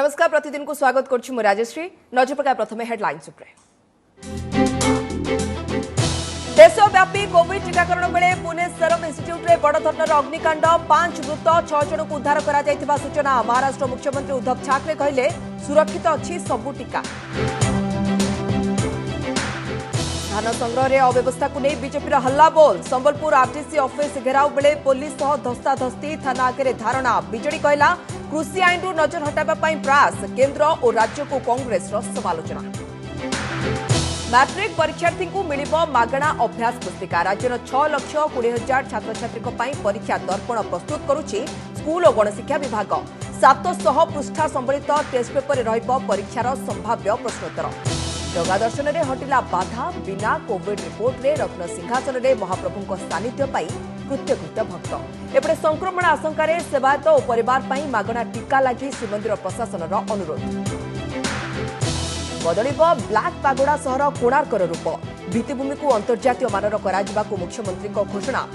नमस्कार प्रतिदिन को स्वागत करछु मु राजश्री। नजर पका प्रथमे हेडलाइंस उपरे। देशव्यापी कोविड टीकाकरण बेले पुणे सेरम इंस्टीट्यूट रे बड़ धरनर अग्निकांड 5 मृत 6 जन को उद्धार करा जायतिबा सूचना। महाराष्ट्र मुख्यमंत्री उद्धव ठाकरे कहले सुरक्षित अछि सबु टीका। धान संग्रह रे अव्यवस्था को नहीं बीजेपी हल्ला बोल। संबलपुर आरटीसी ऑफिस घेराव बेले पुलिस सह धस्ताधस्ती थाना आगे धारणा। बीजेडी कहला कृषि आईन रु नजर हटाइबा पई प्रयास। केंद्र और राज्य को कांग्रेस समालोचना। मैट्रिक परीक्षार्थी को मिलिबो मागणा अभ्यास पुस्तिका। राज्यर 6,20,000 छात्र छात्री परीक्षा दर्पण प्रस्तुत करुछि स्कूल और गणशिक्षा विभाग। 700 पृष्ठा संबलित टेस्ट पेपर रहिबो परीक्षार संभाव्य प्रश्नोत्तर। जगा दर्शन रे हटिला बाधा। बिना कोविड रिपोर्ट रे रत्न सिंहासन रे महाप्रभु सानिध्य पाई कृत्यकृत्य भक्त। एपटे संक्रमण आशंका रे सेवायत और परिवार पाई मागणा टीका लगी श्रीमंदिर प्रशासन अनुरोध। बदलिब ब्लैक पागोड़ा सहर कोणार्कर रूप। भित्तिभूमि को अंतर्जातीय मानर कराजिबाकू मुख्यमंत्री घोषणा।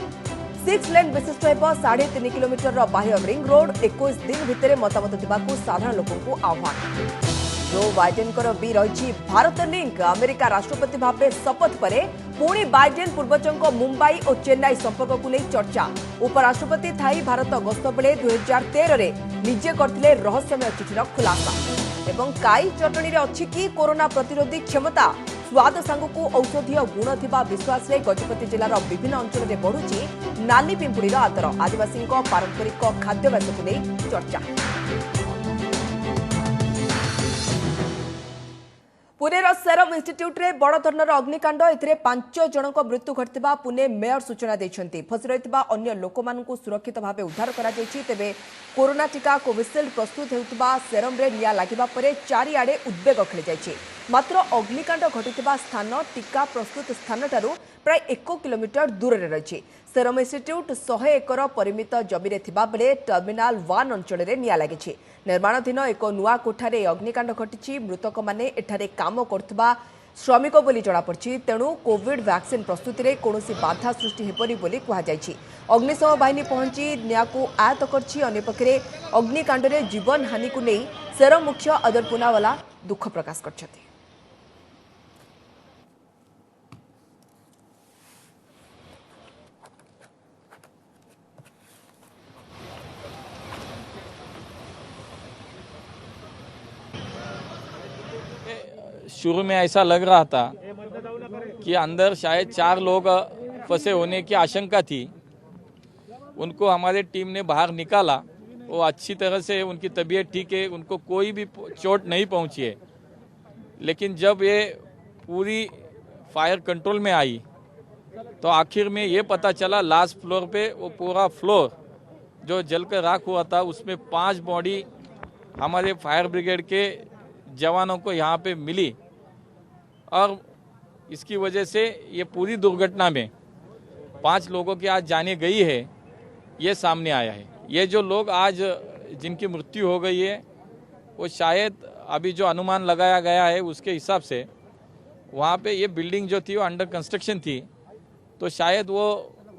6 लेन विशिष्ट हेब 3.5 किलोमीटर बाह्य रिंग रोड। 21 दिन भितर मतामत देबाकू साधारण लोकंकू आह्वान। जो बाइडेन भी रही भारत लिंक। अमेरिका राष्ट्रपति भाव शपथ पर पुणी बाइडेन पूर्वजों मुंबई और चेन्नई संपर्क को नहीं चर्चा। उपराष्ट्रपति थाई भारत गस्त बेले 2013 रे निजे करथिले रहस्यमय चिठीर खुलासा। एवं काई चटणी रे अछि कि कोरोना प्रतिरोधी क्षमता। स्वाद सांगू औषधीय गुण थिबा विश्वास रे गजपति जिलार विभिन्न अंचल में बढ़ुची नाली पिंपुड़ीर आदर। आदिवासी पारंपरिक खाद्याभ्यास को नहीं चर्चा। पुणेर सेरम इंस्टीट्यूट रे बड़ धरनर अग्निकांड। एथिरे 5 जनक मृत्यु घटिबा पुणे मेयर सूचना दैछन्ती। फसी रहितबा अन्य लोकमानकु सुरक्षित भावे उद्धार करा जायछि। तेबे कोरोना टीका कोविशील्ड प्रस्तुत हेउतबा सेरम रे निया लागिबा परे चारिआडे उद्वेग खेली जायछि। मात्र अग्निकांड घटितबा स्थान टीका प्रस्तुत स्थानटारू प्राय 1 किलोमीटर दूर रे रहिछि। सेरम इंस्टीट्यूट 100 एकर परिमित जमीरे थिबा बेले टर्मिनाल 1 अंचल रे निया लागिछि। निर्माणाधीन एक नुआ कोठारे अग्निकांड घटिछि। मृतक माने एठारे काम करथबा श्रमिक बोली जଣାपड़छि। तेणु कोविड वैक्सीन प्रस्तुति रे कोनोसी बाधा सृष्टि हेपरि बोली कहा जायछि। अग्निशम बाहिनी पहुंची नियाकू आयत्त करछि। अन्य पक्षरे अग्निकांड रे जीवन हानि को नहीं सेरम मुख्य अदर पुनावाला दुख प्रकाश करछथि। शुरू में ऐसा लग रहा था कि अंदर शायद 4 लोग फंसे होने की आशंका थी। उनको हमारे टीम ने बाहर निकाला। वो अच्छी तरह से उनकी तबीयत ठीक है, उनको कोई भी चोट नहीं पहुंची है। लेकिन जब ये पूरी फायर कंट्रोल में आई तो आखिर में ये पता चला लास्ट फ्लोर पे वो पूरा फ्लोर जो जलकर राख हुआ था उसमें 5 बॉडी हमारे फायर ब्रिगेड के जवानों को यहाँ पे मिली। और इसकी वजह से ये पूरी दुर्घटना में 5 लोगों की आज जाने गई है, ये सामने आया है। ये जो लोग आज जिनकी मृत्यु हो गई है वो शायद अभी जो अनुमान लगाया गया है उसके हिसाब से वहाँ पे ये बिल्डिंग जो थी वो अंडर कंस्ट्रक्शन थी। तो शायद वो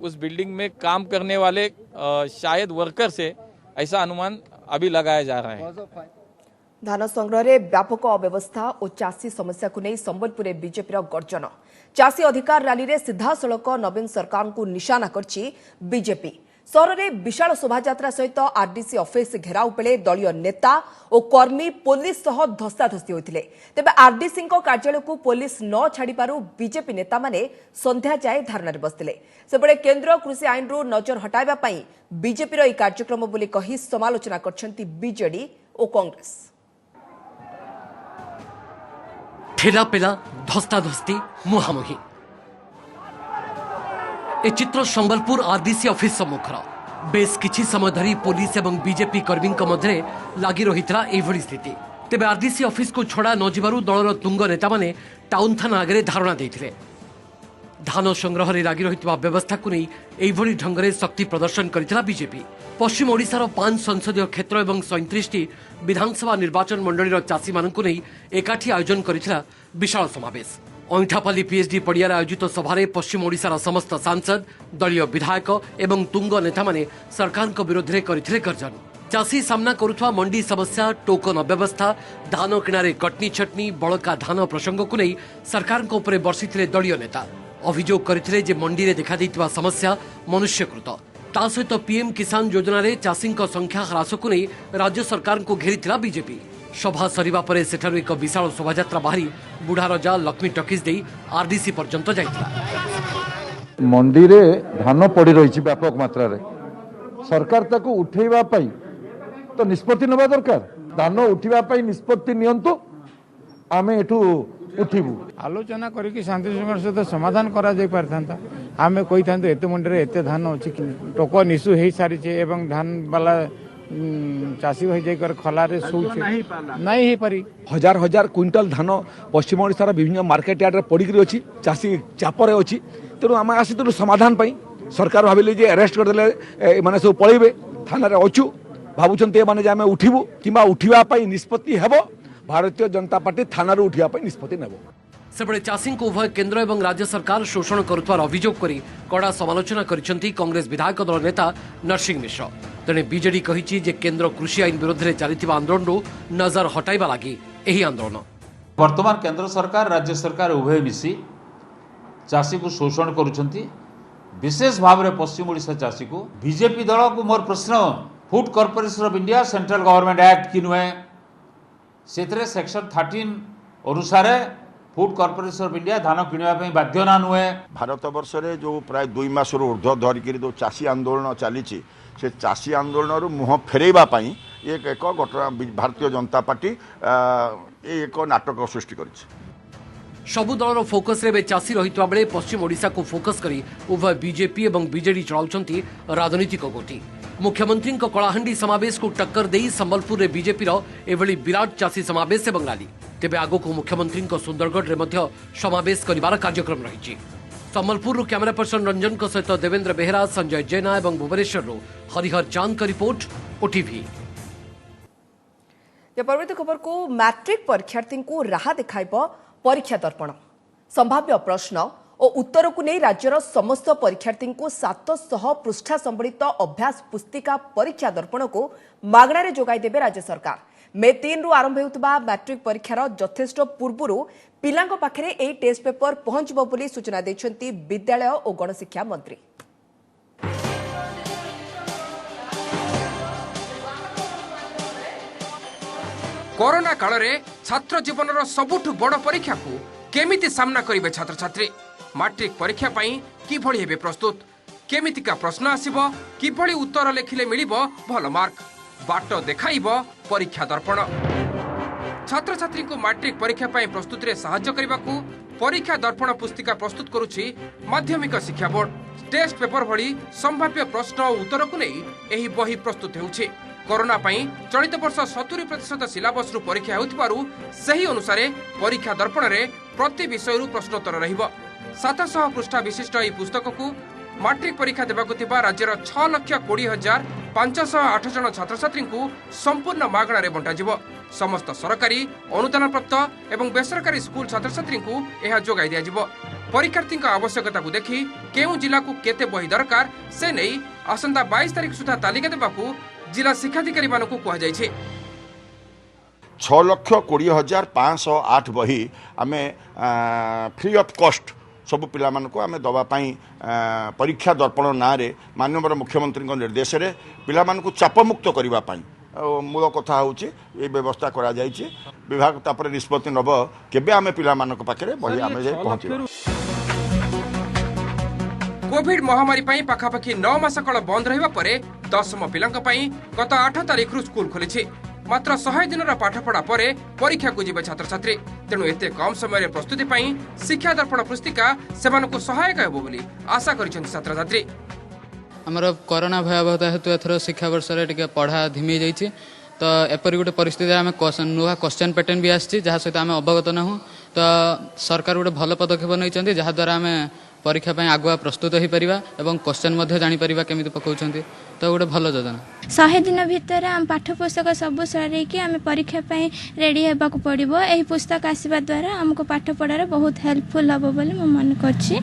उस बिल्डिंग में काम करने वाले शायद वर्कर से ऐसा अनुमान अभी लगाया जा रहा है। धान संग्रह रे व्यापक अव्यवस्था और चाषी समस्या को नहीं संबलपुर बीजेपी गर्जन। चाषी अधिकार रैली रे सीधासलख नवीन सरकार को निशाना करछि बीजेपी। सहर में विशाल शोभायात्रा सहित आरडीसी ऑफिस घेराव बेले दलीय नेता और कर्मी पुलिस सह धस्ताधस्ती होते। तेबे आरडीसी कार्यालय को पुलिस न छाड़ी पारु बीजेपी नेता माने संध्या जाए धारणा बसते। सेबड़े केंद्र कृषि आईन रु नजर हटाइबा पई बीजेपी रो कार्यक्रम बोली कही समालोचना करछंती बीजेडी और कांग्रेस। ठेलापेला धस्ताधस्ती मुहांमुही ए चित्र संबलपुर आरडीसी ऑफिस सम्मुखर। बेस किछि समय धरी पुलिस एवं बीजेपी कर्मी मध्य लगी रही स्थिति। तेबे आरडीसी ऑफिस को छड़ा न जिबारु दलर तुंग नेता माने टाउन थाना आगे धारणा देथिले। धान संग्रह रे लगी रही व्यवस्था को नहीं एभली ढंग शक्ति प्रदर्शन करथिला बीजेपी। पश्चिम ओडिशार 5 संसदीय क्षेत्र एवं 37 विधानसभा निर्वाचन मंडलीर चाषी मानकु नहीं एकाठी आयोजन करथिला विशाल समावेश। अंठापाली पीएचडी पड़ियार आयोजित सभारे पश्चिम ओडिशार समस्त सांसद, दलीय विधायक एवं तुंग नेता माने सरकार विरोध में करथिले गर्जन। चाषी सामना करुवा मंडी समस्या, टोकन अव्यवस्था, धान किणारे कटनी छटनी, बड़का धान प्रसंग को नहीं सरकार बर्षिथिले दलीय नेता। अभियोग करथिले जे मंडी रे देखा दैतिबा समस्या मनुष्यकृत। ता सहित पीएम किसान योजना रे चाषी संख्या ह्रास को नहीं राज्य सरकार को घेरीथिला बीजेपी। सभा सरिबा परे सेठारु एक विशाल शोभायात्रा बाहरी बुढ़ा रजा लक्ष्मी टकीज दे आरडीसी पर्यंत जाइथिला। मंडी रे धान पड़ी रही व्यापक मात्रा रे सरकार ताको उठेबा पई तो निष्पत्ति नबा दरकार। धान उठिबा पई निष्पत्ति नियंतु, आमे एठू उठिबू। आलोचना करके शांति शृंखला सहित समाधान करा जाय पारथांता। आमे कहि थांतो एते मंडी रे एते धान अछि कि टोकन इशू हेई सारी छे एवं धान वाला चाषी हो जाकर खलारे नहीं हो पारी। हजार हजार क्विंटल धान पश्चिम ओडिशार विभिन्न मार्केट यार्ड पड़ी अच्छी चाषी चापर अच्छी। तेणु आम आसी समाधान पाई सरकार भाविले जे अरेस्ट करदे माने सब पलैबे थाना रे अछु भाबुचंते माने जे आमे उठिबू किबा उठिबा पई निष्पत्ति हेबो। भारतीय जनता पार्टी थाना रे उठिबा पई निष्पत्ति नेबो। सेबळे चाषी को उभय केंद्र एवं राज्य सरकार शोषण करुवार अभियोग करी कड़ा समालोचना करिसेंती कांग्रेस विधायक दल नेता नरसिंह मिश्र। तेणे बीजेडी कहिछि जे केंद्र कृषि आईन विरोध में चलिथिबा आंदोलन नजर हटाइबा लागि एही आंदोलन। वर्तमान केंद्र सरकार राज्य सरकार उभय मिसी चाषी को शोषण करुछंती। विशेष भाव में पश्चिम ओडिशा चाषी को बीजेपी दल को मोर प्रश्न food corporation of India central government act कि नुहे से सेक्शन 13 अनुसार फूड कॉर्पोरेशन ऑफ इंडिया धान किणवा बाध्य ना नुहे। भारत वर्ष रे जो प्राय 2 मास ऊर्ध्व धरिक जो चाषी आंदोलन चली से चाषी आंदोलन मुह फेरैबा पई एक घटना भारतीय जनता पार्टी एक नाटक सृष्टि करिछि। सबु दलर फोकस रे चाषी रहितबा बेले पश्चिम ओडिशा को फोकस करी उभय बीजेपी एवं बीजेडी चलाउछंती राजनीतिक गोटी। मुख्यमंत्री कलाहांडी समावेश को टक्कर देई संबलपुर रे बीजेपी रो एभली विराट चाषी समावेश एवं रैली। तेबे आगो को मुख्यमंत्री सुंदरगढ़ रे मध्य समावेश करिवार कार्यक्रम रहिछि। संबलपुर कैमरा पर्सन रंजन सहित देवेंद्र बेहरा, संजय जेना और भुवनेश्वर हरिहर चांद का रिपोर्ट ओटीवी। परवर्ती खबर को मैट्रिक परीक्षार्थी को राह देखाइब परीक्षा दर्पण। संभाव्य प्रश्न और उत्तर को नहीं राज्यर समस्त परीक्षार्थी को 700 पृष्ठा संबलित अभ्यास पुस्तिका परीक्षा दर्पण को मागणारे जोगाई देबे राज्य सरकार। मे 3 रु आरंभ होउतबा मैट्रिक परीक्षार यथेष्ट पूर्वरु पिलांक पाखरे एही टेस्ट पेपर पहुंचबो बोली सूचना दैछंती विद्यालय और गणशिक्षा मंत्री। कोरोना काल रे छात्र जीवन सबुठु बड़ परीक्षा को केमिति सामना करिवे छात्र छात्री। मैट्रिक परीक्षा पई किभଳି हेबे प्रस्तुत, केमितिका प्रश्न आसीबो, किभଳି उत्तर लेखिले मिलिबो भल मार्क, बाट देखाइबो परीक्षा दर्पण। छात्र छात्री को मैट्रिक परीक्षा पई प्रस्तुति रे सहायता करबा को परीक्षा दर्पण पुस्तिका प्रस्तुत करूछि माध्यमिक शिक्षा बोर्ड। टेस्ट पेपर भली संभाव्य प्रश्न और उत्तर को नहीं एही बही प्रस्तुत हेउछि। कोरोना पई चलित वर्ष 70% सिलेबस रु परीक्षा हेउथिबारु सही अनुसार परीक्षा दर्पण रे प्रति विषय रु प्रश्नोत्तर रहिबो। 700 पृष्ठा विशिष्ट एही पुस्तक को मैट्रिक परीक्षा देबाकु थिबा राज्यर 6,20,508 जन छात्र छात्री को संपूर्ण मागणारे बंटा जिवो। समस्त सरकारी अनुदान प्राप्त एवं बेसरकारी स्कूल छात्र छात्री को यह जोगाई दिया जिवो। परीक्षार्थी आवश्यकता को देखि केउ जिला को केते बही दरकार से नहीं आसंता 22 तारिख सुधा तालिका देबाकू जिला शिक्षाधिकारी मानकू कहा जायछि। 6,20,508 बही आमे फ्री ऑफ कॉस्ट सब पिला मानकू आमे दवा पई परीक्षा दर्पण ना रे माननीय मुख्यमंत्री निर्देश रे पिला मानकू चाप मुक्त करबा पई मूल कथा होची ए व्यवस्था करा जायछि। विभाग तापर निष्पत्ति नब केबे आमे पिला मानक पाखरे बही आमे जे पहुंची। कोविड महामारी पई पाखापाखि 9 मास काल बंद रहिबा परे 10म पिलांक पई गत 8 तारिख रु स्कूल खोलिछि। मात्र 100 दिन पाठपढ़ा परे परीक्षा को जीवे छात्र छात्री। तेणु एते कम समय प्रस्तुति पई शिक्षा दर्पण पुस्तिका सेमानकु सहायक हेबो बोली आशा करिसेंति छात्र छात्री। हमर कोरोना भयावहता हेतु एथर शिक्षा वर्ष रे टिके पढ़ा धिमी जाइछि। तो एपरि गोटे परिस्थिति आमे नुआ क्वेश्चन पैटर्न भी आछि जहा सहित आमे अवगत न हो। तो सरकार गोटे भल पदक्षेप नैचंती जहा द्वारा आमे परीक्षा पई आगुआ प्रस्तुत हो परिबा एवं क्वेश्चन मध्ये जानि परिबा केमिति पकाउछंती। तो गोटे भल योजना 100 दिन भितर आम पाठ पुस्तक सब सराई कि आम परीक्षा पई रेडी हेबा को पड़िबो। एही पुस्तक आसीबा द्वारा हमको पाठ पढ़ारे बहुत हेल्पफुल हबो बोली म मन करछि।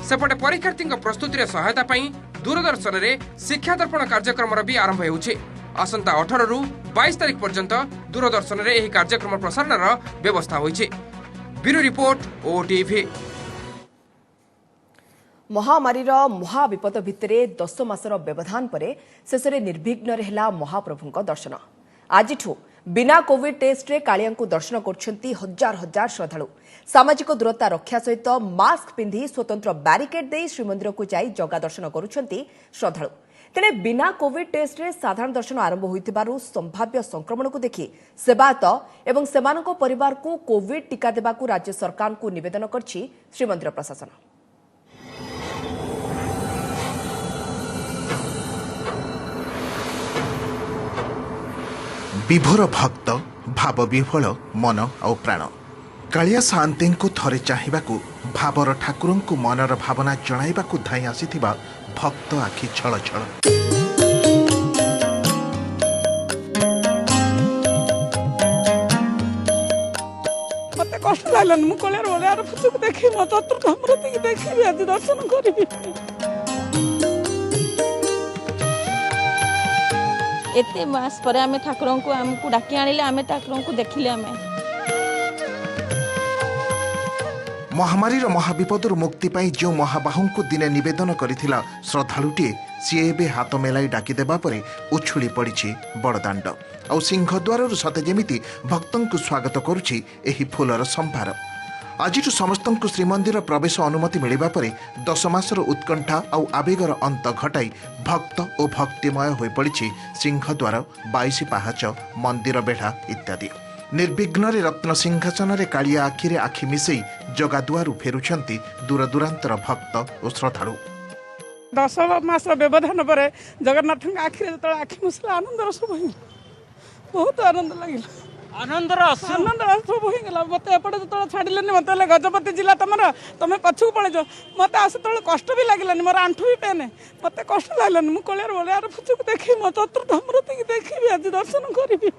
सेपटे परीक्षार्थी प्रस्तुति रे सहायता पई दूरदर्शन रे शिक्षा दर्पण कार्यक्रम भी आरंभ होउछि। आसंता 18 रु 22 तारिख पर्यंत दूरदर्शन रे एही कार्यक्रम प्रसारण व्यवस्था होइछि। Bureau report OTV. महामारीर महाविपद भितर 10 मासर व्यवधान परे शेषे निर्विघ्न हेला महाप्रभुଙ୍କ दर्शन। आज बिना कोविड टेस्ट रे कालियांकु दर्शन करछंती हजार हजार श्रद्धालु। सामाजिक दूरता रक्षा सहित मास्क पिंधि स्वतंत्र बैरिकेड दे श्रीमंदिर को जाई जगा दर्शन करुछंती श्रद्धालु। तेणे बिना कोविड टेस्ट रे साधारण दर्शन आरंभ होइतिबारु संभाव्य संक्रमण को देखि सेवायत एवं सेमानक परिवार को कोविड टीका देबाकू राज्य सरकार को निवेदन करछि श्रीमंदिर प्रशासन। विभोर भक्त भाव विह्वल मन और प्राण कालिया सान्ते को थरे चाहिबाकू भावर ठाकुर को मनर भावना जणाइबाकू धाई आसीथिबा भक्त आखि छल छल। मते कष्ट लागलन मु कलेर ओलेर फुचुक देखि म चतुर्थ अमृत देखि आज दर्शन करिबि। एते मास पर आमे ठाकुर को आमको डाकी आनिले आमे ठाकुर को देखिले। आमे महामारीर महाविपदर मुक्ति पाई जो महाबाहू को दिने निवेदन करिथिला श्रद्धालुटीए सीए एबे हाथ मेलाई डाकी देबा परे उछुली पड़िछि बड़दाण्ड और सिंहद्वार सते जेमिति भक्तों को स्वागत करुछि एही फूलर संभार। आज समस्त श्रीमंदिर प्रवेश अनुमति मिलिबा परे 10 मासर उत्कंठा और आवेगर अंत घटाई भक्त और भक्तिमय हो पड़ी सिंहद्वार 22 पाहाच मंदिर बेढ़ा इत्यादि। निर्विघ्न रत्न सिंहासन रे कालिया आखिरे आखि मिसई जगादुआरू फेरुछंती दूरदूरांतर भक्त और श्रद्धालु। 10 मास व्यवधान पर जगन्नाथ आखिरे जो आखि मुसला आनंदर सब बहुत आनंद लगे। आनंदर सब होगा मत एपटे जो छाड़े मत गजपति जिला तुम पछक पलैज मत आस तो कष्ट भी लगे मोर आंठू भी पेन मत कष्ट लगे मुझे कलियार बलियार फुचुक देखी मो चतुर्थ अमृत देखी आज दर्शन करी।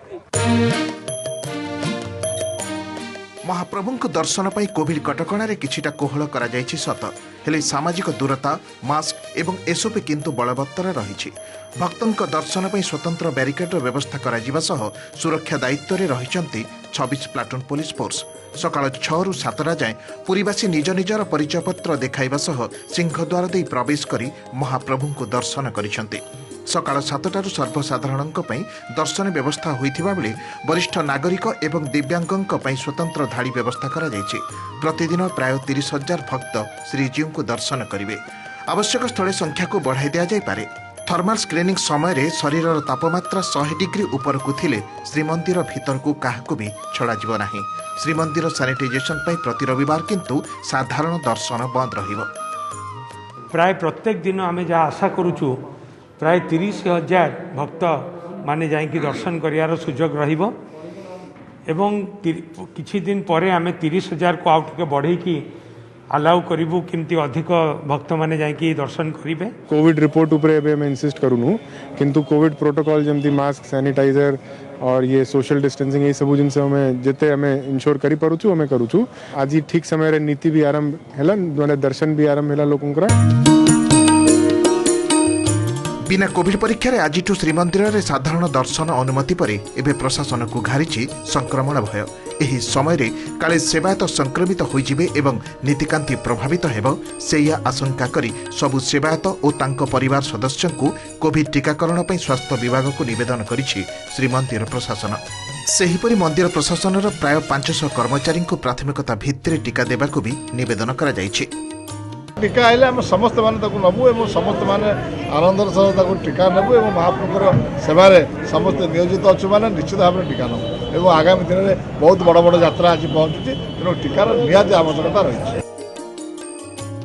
महाप्रभु दर्शन पाई कोविड कटकणार किछिटा कोहल करा जायछि सत हेले सामाजिक दूरता मास्क एवं एसओपी किंतु बलवत्तर रही। भक्तों दर्शन पाई स्वतंत्र बैरिकेड व्यवस्था करा जिबा सह सुरक्षा दायित्व रे रहिचंती 26 प्लाटून पुलिस फोर्स। सकाळ 6 रु 7 जाए पुरीवासी निज निजर परिचय पत्र देखाइबा सह सिंहद्वार दे प्रवेश करी महाप्रभु को दर्शन करिसंती। सकाळ 7 सर्वसाधारण दर्शन व्यवस्था होइथिबा बेले वरिष्ठ नागरिक एवं दिव्यांगों पई स्वतंत्र धाड़ी व्यवस्था करा जायछि। प्रतिदिन प्राय 30,000 भक्त श्रीजीव को दर्शन करिवे। आवश्यक स्थले संख्या को बढ़ाई दिया जाय पारे। थर्माल स्क्रीनिंग समय रे शरीर तापमात्रा 100 डिग्री ऊपर को थिले श्रीमंदिर भीतर को काहाकू भी छड़ा जिवो नाही। श्रीमंदिर सैनिटाइजेशन पई प्रति रविवार किंतु साधारण दर्शन बंद रहिबो। प्राय प्रत्येक दिन आमे जा आशा करूछु प्राय 30,000 भक्त माने जाइकी दर्शन करियार सुजोग रहिबो एवं किछि दिन परे आमे 30,000 को आउट के बढ़ेकी अलाउ करिबु किंती अधिक भक्त माने जाइकी दर्शन करिवे। कोविड रिपोर्ट उपरे एबे मैं इंसिस्ट करूनु किंतु कोविड प्रोटोकॉल जेमती मास्क सैनिटाइजर और ये सोशल डिस्टेंसिंग ये सब जिनसे हमें जेते हमें इंश्योर करी परुछु हमें करूछु। आज ठीक समय रे नीति भी आरंभ हैला माने दर्शन भी आरंभ हैला लोकंकरा। बिना कोविड परीक्षा रे आजिठु श्रीमंदिर रे साधारण दर्शन अनुमति परे एबे प्रशासन को घारिछि संक्रमण भय। एही समय रे काले सेवायत संक्रमित होइजिबे एवं नीतिकांति प्रभावित हेबो सेया आशंका करी सबु सेवायत और तांको परिवार सदस्यों को कोविड टीकाकरण पई स्वास्थ्य विभाग को निवेदन करिछि श्रीमंदिर प्रशासन। सेहिपरि मंदिर प्रशासन प्राय 500 कर्मचारी को प्राथमिकता भित्तिरे टीका देबाकू भी निवेदन करा जायछि। टीका आइले आम समस्त मान नबू और समस्त मान आनंदर सह टीका नबू और महाप्रभुर सेवारे समस्त नियोजित अच्छु मैंने निश्चित भाव में टीका नबू और आगामी दिन में बहुत बड़ बड़ यात्रा आज पहुंचुची तेणु टीकार निहाती आवश्यकता रही।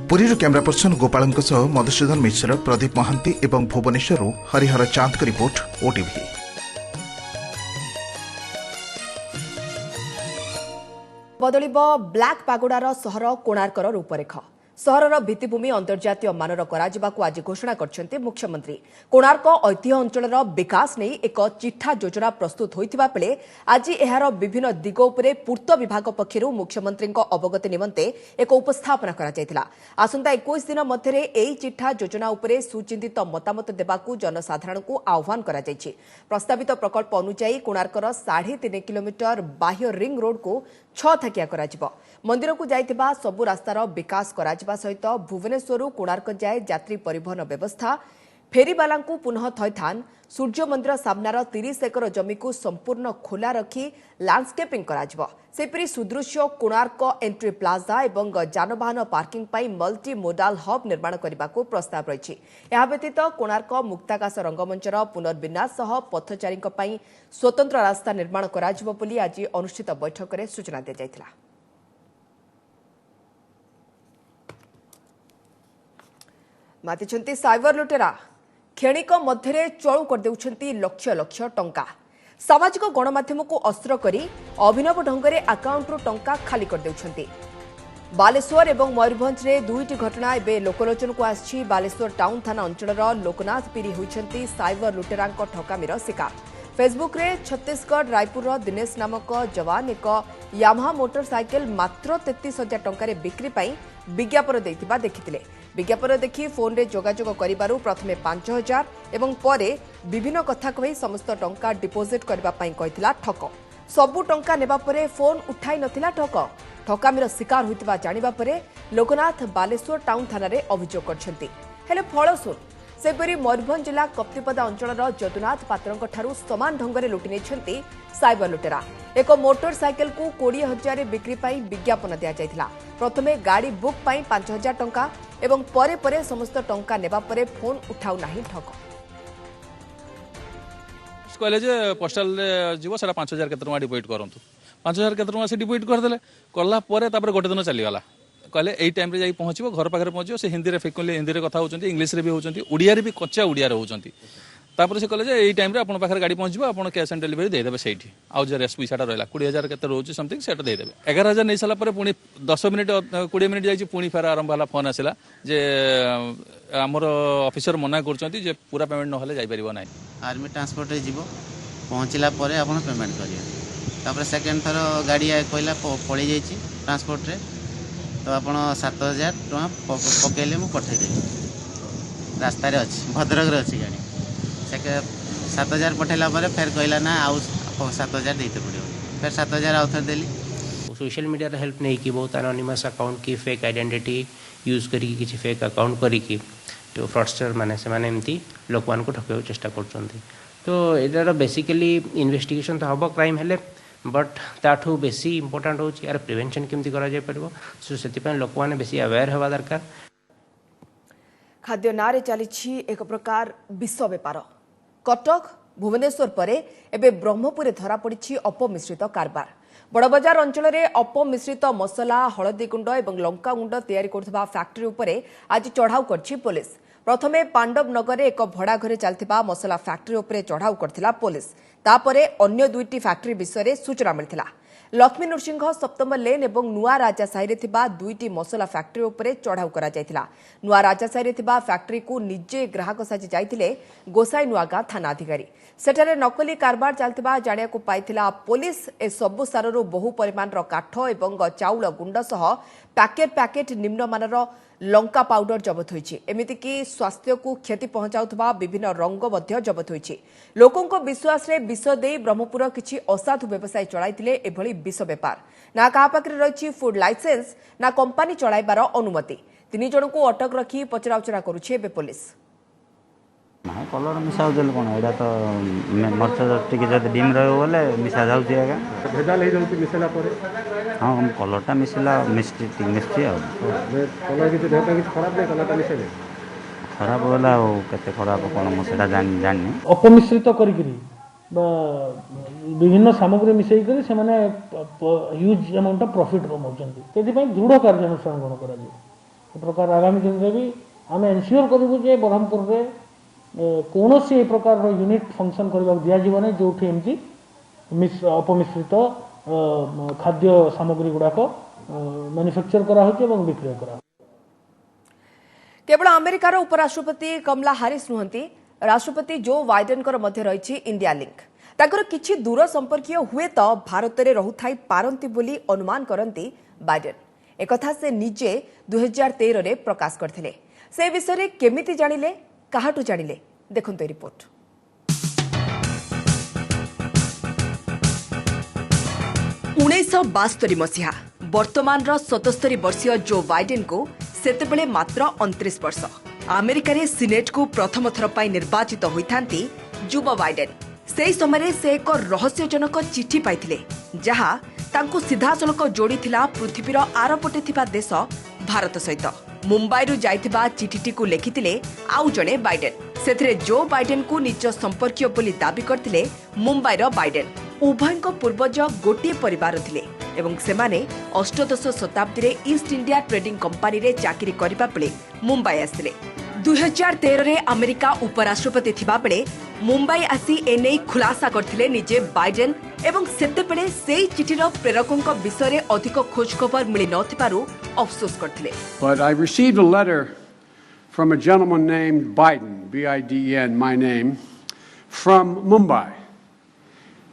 पुरी कैमरा पर्सन गोपाल मधुसूदन मिश्र, प्रदीप महांती और भुवनेश्वर हरिहर चांद का रिपोर्ट ओटीवी। बदलिब ब्लैक पागोडार सहर कोणार्कर रूपरेख। सहरर भित्तिभूमि अंतर्जातीय मानर कराजिबाकु आज घोषणा करछन्ते मुख्यमंत्री। कोणार्क ऐतिह्य अंचलर विकास नै एक चिठा योजना प्रस्तुत होइतिबा बेले आज एहार विभिन्न दिग उपरे पूर्त विभाग पक्षरु मुख्यमंत्री अवगति निमंते एक उपस्थापना करा जायतिला। आसंता 21 दिन मध्यरे एई चिठा योजना उपरे सुचिंतित मतामत देबाकू जनसाधारणकू आह्वान करा जायछि। प्रस्तावित प्रकल्प अनुसार कोणार्कर 3.5 किलोमीटर बाह्य रिंग रोड को 6 थाकिया कराजिबो। मंदिर को जाइतिबा सबु रास्तार विकास कराजिबा सहित भुवनेश्वरु कोणार्क जाए यात्री परिवहन व्यवस्था, फेरीवालांकू पुनः थैथान, सूर्य मंदिर सामनार 30 एकर जमी को संपूर्ण खोला रखी लैंडस्केपिंग कराजिबो। सेपरी सुदृश्य कोणार्क एंट्री प्लाजा एवं जानवाहन पार्किंग पाई मल्टी मोडाल हब निर्माण करने प्रस्ताव रही। यह व्यतीत कोणार्क मुक्ताकाश रंगमंचर पुनर्विन्यास सह पथचारींक पाई स्वतंत्र रास्ता निर्माण कराजिबो बोली आज अनुष्ठित बैठक में सूचना दी जायतिला। मातिछंती साइबर लुटेरा क्षणिक मध्य चलू करदेउछंती लक्ष लक्ष टंका। सामाजिक गणमाध्यम को अस्त्र करी अभिनव ढंगरे अकाउंट टंका खाली करदेउछंती। बालेश्वर एवं मयूरभंज रे दुईटी घटना एबे लोकलोचन को आछि। बालेश्वर टाउन थाना अंचलर लोकनाथ पीरी होइछंती साइबर लुटेरांक ठकामीर शिकार। फेसबुक रे छत्तीसगढ़ रायपुर दिनेश नामक जवान एक यामाहा मोटरसाइकेल मात्र 33,000 टंका बिक्री पाई विज्ञापन देइतिबा देखिथिले। विज्ञापन देखि फोन रे जोगाजोग करिबारु प्रथमे 5,000 एवं परे विभिन्न कथा कहि समस्त टंका डिपोजिट करबा पाई कहितला ठक। सबु टंका नेबा परे फोन उठाई नथिला ठक। ठकामीर शिकार होइतिबा जानिबा परे लोकनाथ बालेश्वर टाउन थाना रे अभियोग करछंती। हेले फळ सुन सेपरी मयूरभंज जिला कप्तिपदा अंचलर जदुनाथ पात्रंक ठारू समान ढंगरे लुटि नेछंती साइबर लुटेरा। एक मोटरसाइकेल को 20,000 बिक्री पाई विज्ञापन दिया जायतिला। प्रथमे गाड़ी बुक पाई 5,000 टंका एवं परे परे समस्त टंका नेबा परे फोन उठाउ नाही ठक। कहले जे पोस्टल जीवो सेटा 5,000 केते टका डिपोजिट करंतु। 5,000 केते टका से डिपोजिट करदेले करला परे तापर गोटे दिन चली गला। कहले एई टाइम रे जाई पहुंचबो घर पाखरे पहुंचो से हिंदी रे फ्रिक्वेंटली हिंदी रे कथा होचंती इंग्लिश रे भी होचंती उड़िया रे भी कच्चा उड़िया रे होचंती। तापर से कहले जे एई टाइम रे आपन पाखरे गाड़ी पहुंचबो आपन कैश ऑन डिलीवरी दे देबे सेठी आउ जे रेस पैसाटा रहला 20,000 केते रहउची समथिंग सेटा दे देबे। 11,000 नै साला परे पुनी 10 मिनिट 20 मिनिट जाई पुनी फेर आरंभ होला फोन आसिला जे हमर ऑफिसर मना करचंती जे पूरा पेमेंट न होले जाई परिबो नै। आर्मी ट्रांसपोर्ट रे जीवो पहुंचला परे आपन पेमेंट करियो। तापर सेकंड थरो गाड़ी कहला पळी जाईची ट्रांसपोर्ट रे तो आप 7,000 टका पकड़े मुझे पठेदेवी रास्तार अच्छी भद्रक अच्छी गाड़ी से 7,000 पठेला फिर कहला ना आउ 7,000 देते पड़ो फिर 7,000 आउ थे देली। सोशल मीडिया हेल्प नहीं कि बहुत एनोनिमस अकाउंट की फेक आइडेंटिटी यूज करी किसी फेक अकाउंट करी तो फ्रॉडस्टर माने से माने एमती लोक मान को ठकवा चेष्टा कर। तो यार बेसिकली इन्वेस्टिगेशन तो हम क्राइम हेले बट ताठू बेसी इंपोर्टेंट हो यार प्रिवेंशन केमती करा जाय परबो सो सेति पय लोक माने बेसी अवेयर हेबा दरकार। खाद्य नारे चली एक प्रकार विश्व बेपार। कटक भुवनेश्वर परे एबे ब्रह्मपुरे धरा पड़ी अपमिश्रित कारबार। बड़बजार अंचल में अपमिश्रित मसला हलदी गुंड और लंका गुंड तैयारी करथिबा फैक्ट्री उपरे आज चढ़ाऊ करछि पुलिस। प्रथमे पांडव नगर एक भड़ा घरे चलथिबा मसला फैक्ट्री उपरे चढ़ाऊ करथिला पुलिस। तापरे अन्य दुईटी फैक्ट्री विषय सूचना मिलथिला। लक्ष्मी नृसिंह सप्तम लेन और नुआ राजा साही थिबा दुईटी मसला फैक्ट्री उपरे चढ़ाऊ करा जायथिला। नुआ राजा साही थिबा फैक्ट्री को निजे ग्राहक साजी जाइथिले गोसाई नुआगा थाना अधिकारी। सेठारे नकली कारबार चलथिबा जानिया को पाइथिला पुलिस। ए सबु साररु बहु परिमाणर काठ एवं चाउल गुंड सह पैकेट पैकेट निम्नमानर लंका पाउडर जबत होइछि। एमितिकी स्वास्थ्य को क्षति पहुंचाउथबा विभिन्न रंग मध्य जबत होइछि। लोकंको विश्वास रे विष देई ब्रह्मपुर किछि असाधु व्यवसाय चलाइथिले एभଳି विष बेपार। ना काहा पाखरे रहिछि फूड लाइसेंस ना कंपनी चलाइबार अनुमति। 3 जनकू अटक रखी पचराउचरा करूछि एबे पुलिस। ना कलर मिसा देल कोन एडा तो मरच टिके जदी डिम रहयो बोले मिसा जाउछि आगा भेजाल हे जाउछि मिसला परे। हां कलरटा मिसला मिस्टेक आ कलर किछ देहटा किछ खराब नै कलरटा मिसेले खराब होला ओ कते खराब कोन म सेटा जाननी अपमिश्रित करिकरी बा विभिन्न सामग्री मिसई करी से माने ह्यूज अमाउंट ऑफ प्रॉफिट कमाउछन्ती। तेदि पई दृढ़ कार्यानुष्ठान ग्रहण करा जे ए प्रकार आगामी दिन रे भी आमे एन्श्योर करबु जे ब्रह्मपुर रे कौनसी प्रकार यूनिट फंक्शन करबा दिया जीवन जो एमती अपमिश्रित खाद्य सामग्री गुड़ाक मैन्युफैक्चर करा बिक्रय करा। केवल अमेरिकार उपराष्ट्रपति कमला हारिस नुहंती राष्ट्रपति जो बाइडेन मध्य रही इंडिया लिंक ताकर किछि दूर संपर्कीय हुए तो भारत में रहुथाई पारंती बोली अनुमान करती बाइडेन एकथा से निजे 2013 रे प्रकाश करथिले। से विषय केमिति जानिले काहाटू जानिले देखंतु ए रिपोर्ट। उन्नीस मसीहा वर्तमान 77 वर्षीय जो बाइडेन को सेतेबेले मात्र 29 वर्ष। अमेरिकार सिनेट को प्रथम थर पर निर्वाचित होइथांती युवा बाइडेन। से समय से एक रहस्यजनक चिठी पाइथिले जहा तांको सीधासलख जोड़ीथिला पृथ्वीर आरपटे थिबा देश भारत सहित। मुंबईरू जाइथिबा चिठीटी को लेखिथिले आउ जणे बाइडेन। सेथिरे जो बाइडेन को निज संपर्कीय बोली दाबी करथिले मुंबईर बाइडेन। उभयଙ୍କ पूर्वज गोटे परिवार थिले एवं सेमाने अष्टदश शताब्दी रे ईस्ट इंडिया ट्रेडिंग कंपनी रे चाकरी करिबा बेले मुंबई आसिले। 2013 रे अमेरिका उपराष्ट्रपति थिबा बेले मुंबई आसी एने खुलासा करथिले निजे बाइडेन एवं सेते बेले सेई चिठीर प्रेरकଙ୍କ विषय अधिक खोज खबर मिली नथिबारु अफसोस करथिले। But I received a letter from a gentleman named Biden, B-I-D-E-N, my name, from Mumbai,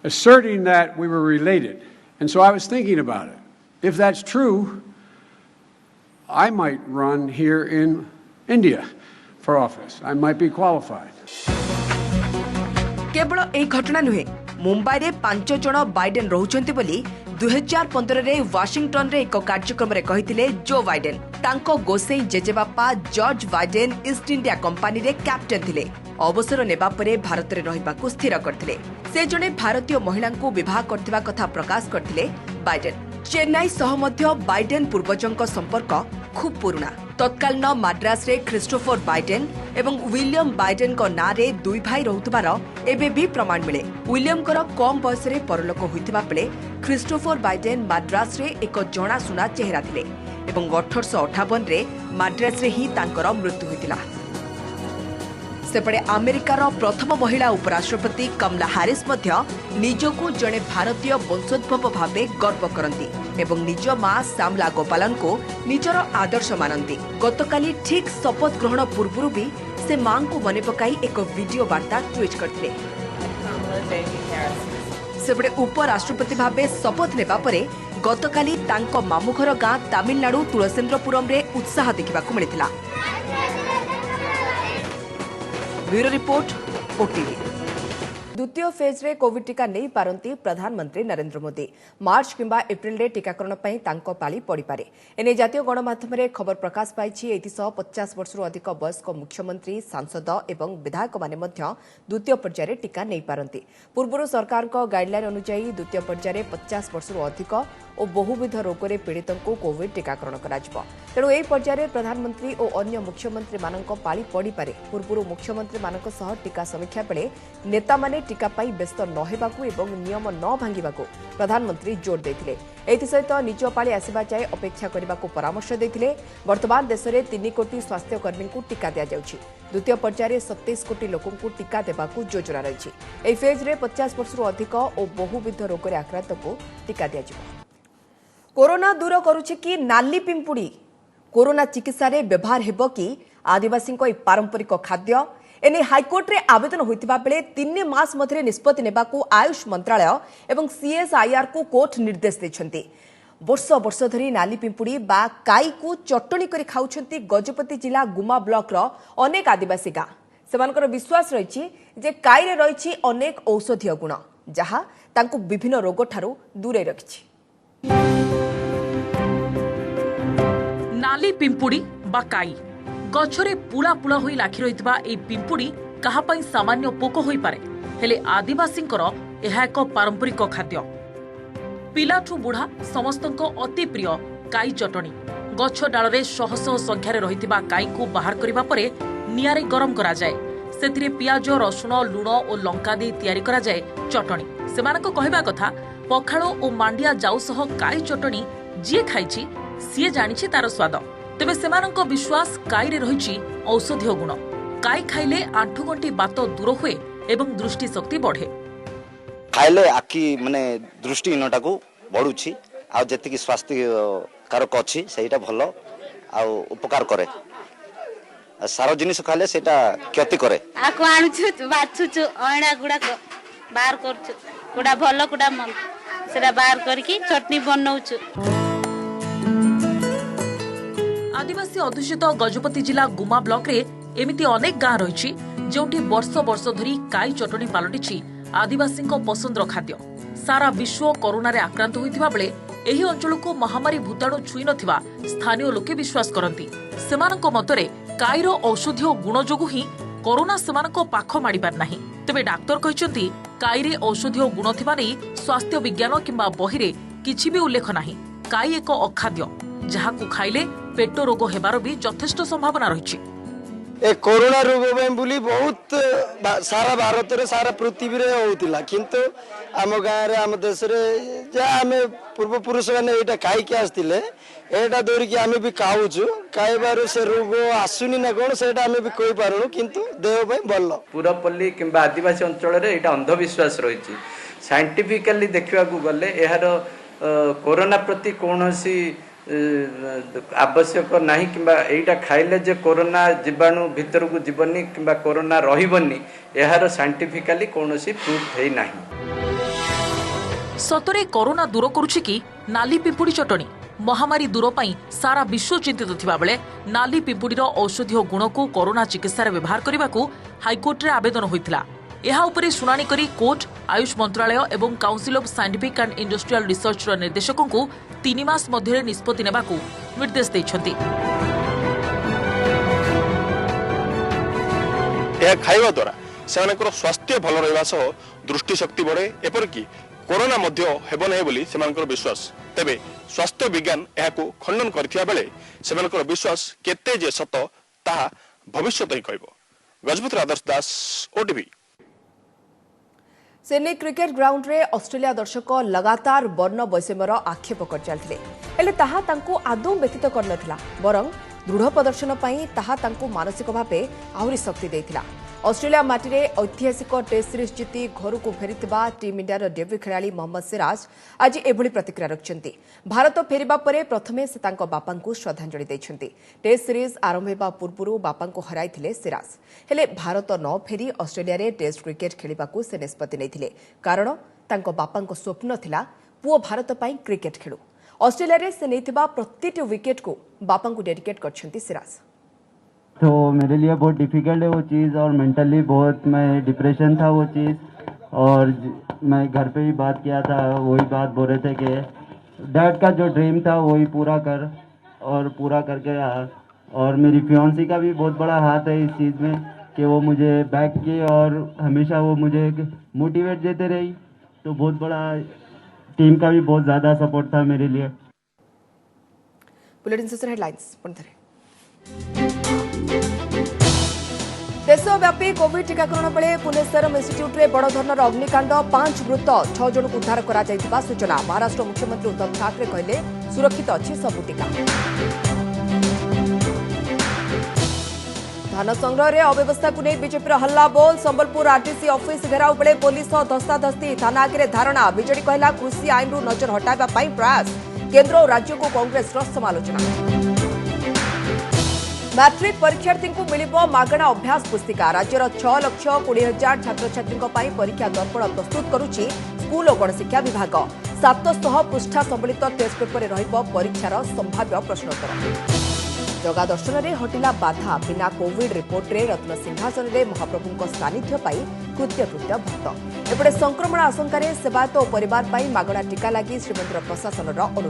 asserting that we were related. And so I was thinking about it. If that's true, I might run here in India for office. I might be qualified. केवल एक घटना नुहे मुंबई रे 5 जण Biden रहउचंती बोली 2015 रे Washington रे एक कार्यक्रम रे कहिथिले जो बाइडेन। तांको गोसेई जेजेबापा George Biden East India Company रे कैप्टेन थिले। अवसर नेबा परे भारत रे रहिबाकू स्थिर करथिले। से जणे भारतीय महिला को विवाह करथिबा कथा प्रकाश करथिले बाइडेन। चेन्नई सह मध्य बाइडेन पूर्वजंक संपर्क खूब पुराना। तत्कालीन माड्रास रे क्रिस्टोफर बाइडेन एवं विलियम बाइडेन को नाँ रे दुई भाई रहुतबार एबे भी प्रमाण मिले। विलियम कर कम बयस रे परलोक होइतिबा बेले क्रिस्टोफर बाइडेन माड्रास रे एक जणासुना चेहरा थिले एवं 1858 रे माड्रास रे ही तांकर मृत्यु होइतिला। सेपटे अमेरिकार प्रथम महिला उपराष्ट्रपति कमला हारिस मध्य निजको जड़े भारतीय वंशोद्भव भावे गर्व करती एवं निज मां श्यामला गोपालन को निजर आदर्श मानती। गतकाली ठीक शपथ ग्रहण पूर्व भी से मां को मन पकाई एक वीडियो वार्ता ट्वीट करते। सेपटे उपराष्ट्रपति भावे शपथ नेबा परे गतकाली तांको मामुघर गां तमिलनाडु तुलसेन्द्रपुरम रे उत्साह देखिबाकू मिलिथिला। Bureau report OTV. द्वितीय फेज रे कोविड टीका नहीं पारंती प्रधानमंत्री नरेंद्र मोदी। मार्च किंबा एप्रिल रे टीकाकरण पई तांको पाली पड़ी पारे। एने जातीय गणमाध्यम रे खबर प्रकाश पाइछि। एतिसह 50 वर्ष अधिक वयस्क मुख्यमंत्री सांसद एवं विधायक माने मध्य द्वितीय पर्याय रे टीका नहीं पारंती। पूर्व सरकार को गाइडलाइन अनुसार द्वितीय पर्याय 50 वर्ष अधिक और बहुविध रोग रे पीड़ितों को कोविड टीकाकरण कराजिबो। तेणु एही पर्याय प्रधानमंत्री और अन्य मुख्यमंत्री मानक पाली पड़ी पारे। पूर्व मुख्यमंत्री मानक सह टीका समीक्षा बेले नेता माने टीका पाई व्यस्त न हेबाकू एवं नियम न भांगिबाकू प्रधानमंत्री जोर देथिले। एथि सहित निज पाली आसिबा जाय अपेक्षा करबाकू परामर्श देथिले। वर्तमान देश में 3 कोटी स्वास्थ्य कर्मी को टीका दिया जाउछि। द्वितीय पर्याय 27 कोटी लोकों को टीका देबाकू योजना रहिछि। एही फेज रे 50 वर्ष अधिक और बहुविध रोग रे आक्रांत को टीका दिया जिवो। कोरोना दूर करुछि कि नाली पिंपुड़ी? कोरोना चिकित्सा रे व्यवहार हेबो कि आदिवासी पारंपरिक खाद्य? एने हाईकोर्ट रे आवेदन होइतिबा बेले 3 मास मध्य निष्पत्ति नेबाकू आयुष मंत्रालय एवं सीएसआईआर को कोर्ट निर्देश दैछन्ती। वर्ष वर्ष धरी नाली पिंपुड़ी बा काई को चटणी करी खाउछन्ती गजपति जिला गुमा ब्लॉक रो अनेक आदिवासी गां। सेमानकर विश्वास रहिछि जे काई रे रहिछि अनेक औषधीय गुण जहा तांकू विभिन्न रोग ठारू दूरे रखिछि। नाली पिंपुड़ी बा काई गछरे पुला पुला होई लाखि रहितबा ए पिंपुड़ी कहा पई सामान्य पोक होई पारे। हेले आदिवासींकर एहा एक पारंपरिक खाद्य। पिलाठू बुढ़ा समस्तंको अति प्रिय काई चटणी। गछ डालरे शह शह संख्यारे रहितबा काई को बाहर करिबा परे नियारे गरम करा जाय। सेथिरे पियाज रसुण लुण और लंका दे तयारी करा जाय चटणी। सेमानक कहबा कथा पखाळो और मांडिया जाऊ सह काई चटणी जे खाइछि सिए जानिछि तार स्वाद। तेबे सेमानक विश्वास काई रे रहिछि औषधीय गुण। काई खाइले आंठुगंटी बात दूर हुए एवं दृष्टि शक्ति बढ़े। खाइले आखि माने दृष्टिहीनटा को बढ़ुछि आ जेतिकी स्वास्थ्य कारक अछि सेटा भलो आ उपकार करे। सार जिनिस खाले सेटा क्षति करे आको आणुछु बाछुछु अयणा गुडाक बाहर करछु कुडा भलो कुडा मन सेटा बाहर करके चटनी बनाउछु। आदिवासी अधुषित गजपति जिला गुमा ब्लॉक रे एमिति अनेक गाँ रही जोठी वर्ष वर्ष धरी काई चटनी पलटि आदिवासी पसंदर खाद्य। सारा विश्व कोरोना रे आक्रांत होइथिबा बेले एही अंचल को महामारी भूताणु छुई नथिबा स्थानीय लोके विश्वास करती। सेमानक मतरे काईर औषधीय गुण जोगु ही कोरोना सेमानक पाख माड़ी पार नाही। तेबे डाक्टर कहचंती काईरे औषधीय गुण थिबा नै स्वास्थ्य विज्ञान किंबा बहिरे किछि भी उल्लेख नाही। काई एक अखाद्य जहाकु खाइले पेट रोग हेबार भी यथेष्ट संभावना रहिछि। ए कोरोना रोग बोली बहुत सारा भारत रे सारा पृथ्वी रे होतिला किंतु आम गाँव रे आम देश रे जा आमे पूर्व पुरुष माने एटा खाई के आस्तिले एटा दोरी के आमे भी खाउछु खाइबार से रोग आसुनी ना कोन सेटा आमे भी कहि पारुनु किंतु देह पय भलो। पुरपल्ली किंबा आदिवासी अंचल रे एटा अंधविश्वास रहिछि। साइंटिफिकली देखिबा को गले एहार कोरोना प्रति कोनोसी आवश्यक नहीं कि एटा खाइले जे कोरोना जीवाणु भीतर को जीवनी कि कोरोना रहिबनी एहार साइंटिफिकली कोनोसी प्रूफ है नहीं। सतरे कोरोना दूर करुछि कि नाली पिंपुड़ी चटनी महामारी दूर पाई सारा विश्व चिंतित थिबा बेले नाली पिंपुड़ीर औषधीय गुण को कोरोना चिकित्सा व्यवहार करने को हाईकोर्ट रे आवेदन होइथिला। एहा उपरे सुनानी करी कोर्ट आयुष मंत्रालय एवं council of scientific and industrial research निर्देशकों को 3 मास मध्य निष्पत्ति नेबाकू निर्देश दैछंती। यह खाइबा द्वारा सेमानकर स्वास्थ्य भल रहिबा सह दृष्टि शक्ति बढ़े एपरिकी कोरोना मध्य हेब नहीं बोली सेमानकर विश्वास। तेबे स्वास्थ्य विज्ञान एहाकू खंडन करथिया बेले सेमानकर विश्वास केते जे सत ताहा भविष्यत ही कहबो। गजपति आदर्श दास ओटीवी। चेन्नई क्रिकेट ग्राउंड रे ऑस्ट्रेलिया दर्शक लगातार वर्ण वैषम्यर आक्षेप कर चलते हेले ताहा तांको आदौ व्यतीत कर नथिला बरं दृढ़ प्रदर्शन पई ताहा तांको मानसिक भावे आहुरी शक्ति देथिला। ऑस्ट्रेलिया माटी रे ऐतिहासिक टेस्ट सीरीज जीति घर को फेरिथिबा टीम इंडिया डेब्यू खेलाड़ी मोहम्मद सिराज आज एभली प्रतिक्रिया रखिछंती। भारत फेरिबा परे प्रथमे से तांको बापांकु श्रद्धांजलि दैछंती। टेस्ट सीरीज आरंभ हेबा पूर्वरु बापांकु हराइथिले सिराज हेले भारत न फेरी ऑस्ट्रेलिया रे टेस्ट क्रिकेट खेलिबाकू से निष्पत्ति नैथिले कारण तांको बापांको स्वप्न थिला पुओ भारत पई क्रिकेट खेलु। ऑस्ट्रेलिया रे से नैथिबा प्रतिटी विकेट को बापांकु डेडिकेट करछंती सिराज। तो मेरे लिए बहुत डिफ़िकल्ट है वो चीज़ और मेंटली बहुत मैं डिप्रेशन था वो चीज़ और मैं घर पे ही बात किया था वही बात बोल रहे थे कि डैड का जो ड्रीम था वही पूरा कर और पूरा करके और मेरी फियांसी का भी बहुत बड़ा हाथ है इस चीज़ में कि वो मुझे बैक की और हमेशा वो मुझे मोटिवेट देते रही तो बहुत बड़ा टीम का भी बहुत ज़्यादा सपोर्ट था मेरे लिए। बुलेटिन से हेडलाइंस देशव्यापी कोविड टीकाकरण बेले पुणे सेरम इन्स्टिट्यूट रे बड़ धरनर अग्निकांड 5 मृत 6 जन को उद्धार करा जायतिबा सूचना। महाराष्ट्र मुख्यमंत्री उद्धव ठाकरे कहले सुरक्षित अछि सब टीका। धान संग्रह रे अव्यवस्था को नहीं बीजेपी हल्ला बोल। संबलपुर आरटीसी ऑफिस घेराव बेले पुलिस धस्ताधस्ती थाना आगे धारणा। बीजेडी कहला कृषि आईन रु नजर हटाइबा पई प्रयास। केंद्र और राज्य को कांग्रेस समालोचना। मैट्रिक परीक्षार्थी को मिलिबो मागणा अभ्यास पुस्तिका। राज्यर 6,20,000 छात्र छात्री परीक्षा दर्पण प्रस्तुत करुछि स्कूल और गणशिक्षा विभाग। 700 पृष्ठा संबलित टेस्ट पेपर रहिबो परीक्षार संभाव्य प्रश्नोत्तर। जगा दर्शन में हटिला बाधा। बिना कोविड रिपोर्ट रे रत्न सिंहासन में महाप्रभु सानिध्य पाई कृत्य भक्त। एपटे संक्रमण आशंका सेवायत और परिवार पाई मागणा टीका लगी श्रीमंदिर प्रशासन अनुरोध।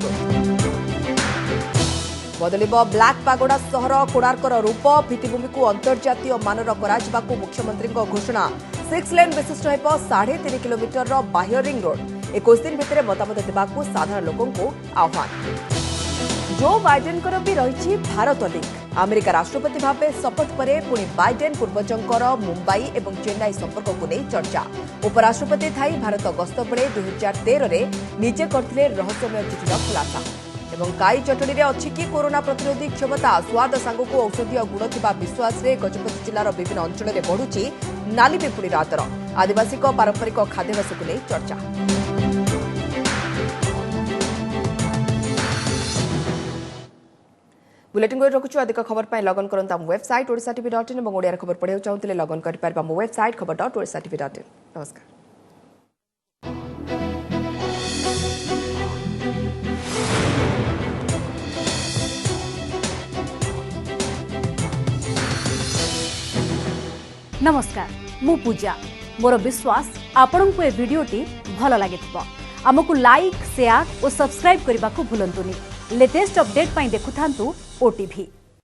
बदलिब ब्लैक पागोडा सहर कोणार्कर रूप। भित्तिभूमि को अंतर्जातीय मानर कराजिबाकू मुख्यमंत्री घोषणा। 6 लेन विशिष्ट हेब 3.5 किलोमीटर बाह्य रिंग रोड। 21 दिन भितर मतामत देबाकू साधारण लोकों को आह्वान। जो बाइडेन भी रही भारत लिंक। अमेरिका राष्ट्रपति भाव शपथ पर पुणी बाइडेन पूर्वजंकर मुंबई और चेन्नई संपर्क को नहीं चर्चा। उपराष्ट्रपति थाई भारत गस्त बेले 2013 रे निजे करथिले रहस्यमय चिठीर खुलासा। एवं काई चटनी रे अछि कि कोरोना प्रतिरोधी क्षमता। स्वाद सांग को औषधीय गुण थिबा विश्वास रे गजपति जिलार विभिन्न अंचल में बढ़ुची नाली पिंपुड़ी आदर। आदिवासी पारंपरिक खाद्याभ्यास को नहीं चर्चा। बुलेटिन को रखुछु अधिक खबर पाई लगन करंता वेबसाइट odisatv.in এবং ओडिया खबर पढियो चाहूतिले लगन करि पारबा मो वेबसाइट खबर.odisatv.in नमस्कार। नमस्कार मु पूजा मोर विश्वास आपण को ए वीडियोटी भल लगे आमको लाइक शेयर और सब्सक्राइब करने को भूलंतुनी लेटेस्ट अपडेट पाई देखुथांतु ओटीवी।